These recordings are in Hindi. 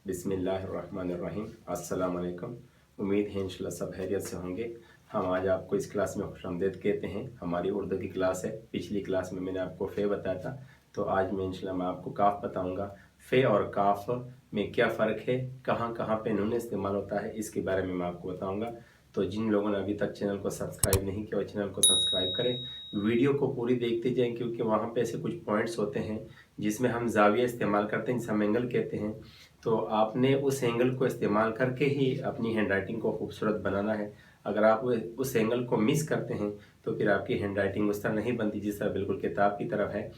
बिस्मिल्लाहिर्रहमानिर्रहीम। अस्सलाम वालेकुम। उम्मीद है इंशाल्लाह सब खैरियत से होंगे। हम आज आपको इस क्लास में खुशामदीद कहते हैं। हमारी उर्दू की क्लास है। पिछली क्लास में मैंने आपको फ़े बताया था, तो आज मैं इंशाल्लाह मैं आपको काफ़ बताऊंगा। फ़े और काफ़ में क्या फ़र्क है, कहाँ कहाँ पे नून इस्तेमाल होता है, इसके बारे में मैं आपको बताऊंगा। तो जिन लोगों ने अभी तक चैनल को सब्सक्राइब नहीं किया, वो चैनल को सब्सक्राइब करें, वीडियो को पूरी देखते जाएं, क्योंकि वहाँ पे ऐसे कुछ पॉइंट्स होते हैं जिसमें हम जाविया इस्तेमाल करते हैं, जिसे हम एंगल कहते हैं। तो आपने उस एंगल को इस्तेमाल करके ही अपनी हैंड राइटिंग को खूबसूरत बनाना है। अगर आप उस एंगल को मिस करते हैं तो फिर आपकी हैंड राइटिंग उस तरह नहीं बनती जिस तरह बिल्कुल किताब की तरफ है।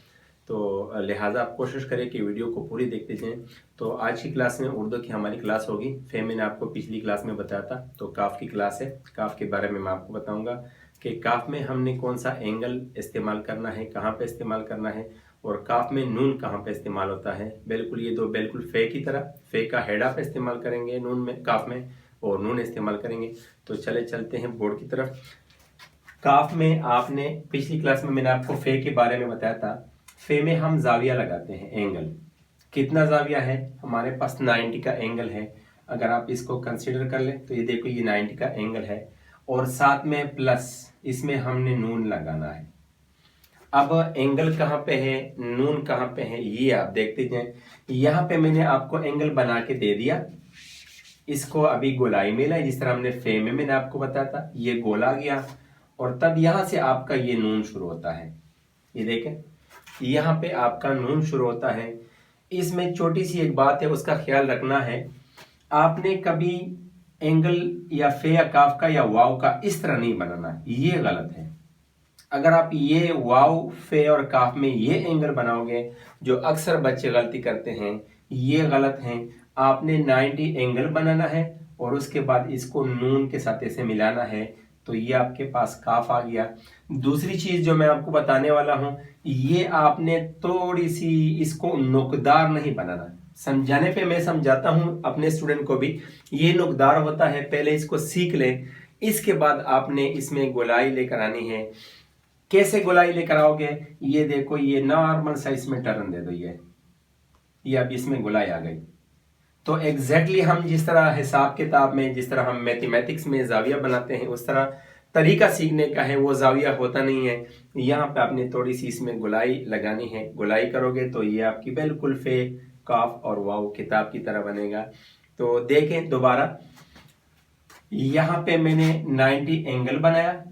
तो लिहाजा आप कोशिश करें कि वीडियो को पूरी देखते जाएं। तो आज की क्लास में उर्दू की हमारी क्लास होगी। फ़े मैंने आपको पिछली क्लास में बताया था, तो काफ़ की क्लास है। काफ़ के बारे में मैं आपको बताऊंगा कि काफ़ में हमने कौन सा एंगल इस्तेमाल करना है, कहाँ पे इस्तेमाल करना है, और काफ में नून कहाँ पे इस्तेमाल होता है। बिल्कुल ये दो बिल्कुल फ़े की तरह, फ़े का हेडा पे इस्तेमाल करेंगे नून में, काफ में, और नून इस्तेमाल करेंगे। तो चले चलते हैं बोर्ड की तरफ। काफ में आपने पिछली क्लास में मैंने आपको फ़े के बारे में बताया था। फ़े में हम जाविया लगाते हैं, एंगल। कितना जाविया है हमारे पास? 90 का एंगल है। अगर आप इसको कंसिडर कर लें तो ये देखो, ये 90 का एंगल है, और साथ में प्लस इसमें हमने नून लगाना है। अब एंगल कहाँ पे है, नून कहाँ पे है, ये आप देखते जाएं। यहाँ पे मैंने आपको एंगल बना के दे दिया। इसको अभी गोलाई में लाए, जिस तरह हमने फ़े में मैंने आपको बताया था, ये गोला गया, और तब यहाँ से आपका ये नून शुरू होता है। ये देखें, यहाँ पे आपका नून शुरू होता है। इसमें छोटी सी एक बात है, उसका ख्याल रखना है। आपने कभी एंगल या फ़े या काफ का या वाव का इस तरह नहीं बनाना, ये गलत है। अगर आप ये वाव, फ़े और काफ में ये एंगल बनाओगे, जो अक्सर बच्चे गलती करते हैं, ये गलत है। आपने 90 एंगल बनाना है और उसके बाद इसको नून के साथ ऐसे मिलाना है, तो ये आपके पास काफ आ गया। दूसरी चीज जो मैं आपको बताने वाला हूं, ये आपने थोड़ी सी इसको नुकदार नहीं बनाना। समझाने पे मैं समझाता हूं अपने स्टूडेंट को भी, ये नुकदार होता है, पहले इसको सीख लें, इसके बाद आपने इसमें गोलाई लेकर आनी है। कैसे गोलाई लेकर आओगे? ये देखो, ये नॉर्मल साइज में टर्न दे दो, ये अब इसमें गोलाई आ गई। तो एग्जैक्टली हम जिस तरह हिसाब किताब में, जिस तरह हम मैथमेटिक्स में जाविया बनाते हैं, उस तरह तरीका सीखने का है, वो जाविया होता नहीं है। यहाँ पे आपने थोड़ी सी इसमें गोलाई लगानी है। गोलाई करोगे तो ये आपकी बिल्कुल फ़े, काफ और वाव किताब की तरह बनेगा। तो देखें दोबारा, यहाँ पे मैंने 90 एंगल बनाया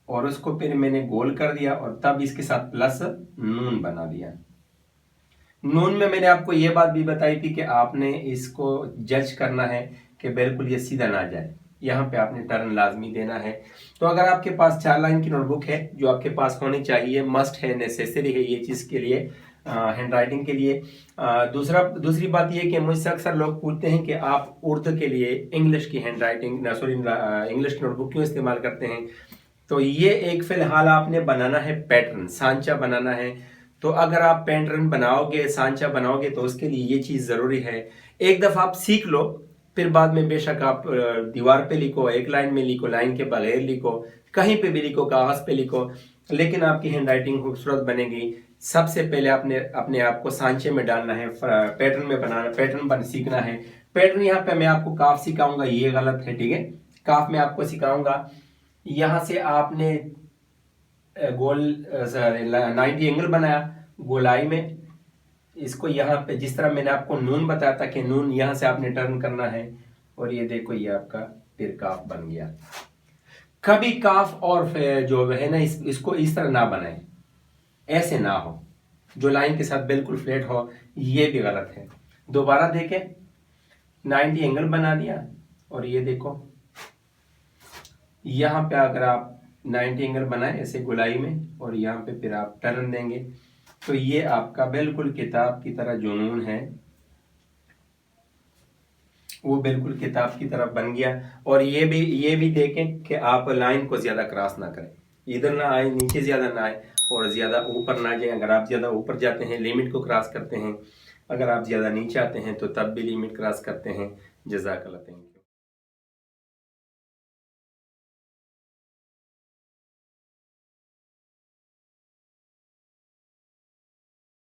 और उसको फिर मैंने गोल कर दिया, और तब इसके साथ प्लस नून बना दिया। नून में मैंने आपको ये बात भी बताई थी कि आपने इसको जज करना है कि बिल्कुल ये सीधा ना जाए, यहाँ पे आपने टर्न लाजमी देना है। तो अगर आपके पास 4 लाइन की नोटबुक है, जो आपके पास होनी चाहिए, मस्ट है, नेसेसरी है ये चीज़ के लिए, हैंड राइटिंग के लिए। दूसरी बात ये कि मुझसे अक्सर लोग पूछते हैं कि आप उर्दू के लिए इंग्लिश की हैंड राइटिंग, सॉरी इंग्लिश की नोटबुक क्यों इस्तेमाल करते हैं। तो ये एक फिलहाल आपने बनाना है पैटर्न, सांचा बनाना है। तो अगर आप पैटर्न बनाओगे, सांचा बनाओगे, तो उसके लिए ये चीज़ ज़रूरी है। एक दफ़ा आप सीख लो, फिर बाद में बेशक आप दीवार पे लिखो, एक लाइन में लिखो, लाइन के बगैर लिखो, कहीं पे भी लिखो, कागज़ पे लिखो, लेकिन आपकी हैंड राइटिंग खूबसूरत बनेगी। सबसे पहले आपने अपने आप को सांचे में डालना है, पैटर्न में बनाना, पैटर्न सीखना है। पैटर्न यहाँ पे मैं आपको काफ सिखाऊंगा, ये गलत है, ठीक है। काफ में आपको सिखाऊंगा, यहाँ से आपने गोल 90 एंगल बनाया गोलाई में, इसको यहाँ पे जिस तरह मैंने आपको नून बताया था कि नून यहाँ से आपने टर्न करना है, और ये देखो ये आपका फिर काफ बन गया। कभी काफ और जो है ना, इसको इस तरह ना बनाए, ऐसे ना हो, जो लाइन के साथ बिल्कुल फ्लैट हो, ये भी गलत है। दोबारा देखें, 90 एंगल बना दिया, और ये देखो यहाँ पे अगर आप 90 एंगल बनाए ऐसे गोलाई में, और यहाँ पे फिर आप टर्न देंगे, तो ये आपका बिल्कुल किताब की तरह जुनून है, वो बिल्कुल किताब की तरह बन गया। और ये भी देखें कि आप लाइन को ज्यादा क्रॉस ना करें, इधर ना आए, नीचे ज्यादा ना आए, और ज्यादा ऊपर ना जाए। अगर आप ज्यादा ऊपर जाते हैं, लिमिट को क्रॉस करते हैं, अगर आप ज्यादा नीचे आते हैं तो तब भी लिमिट क्रॉस करते हैं। जज़ाकल्लाह।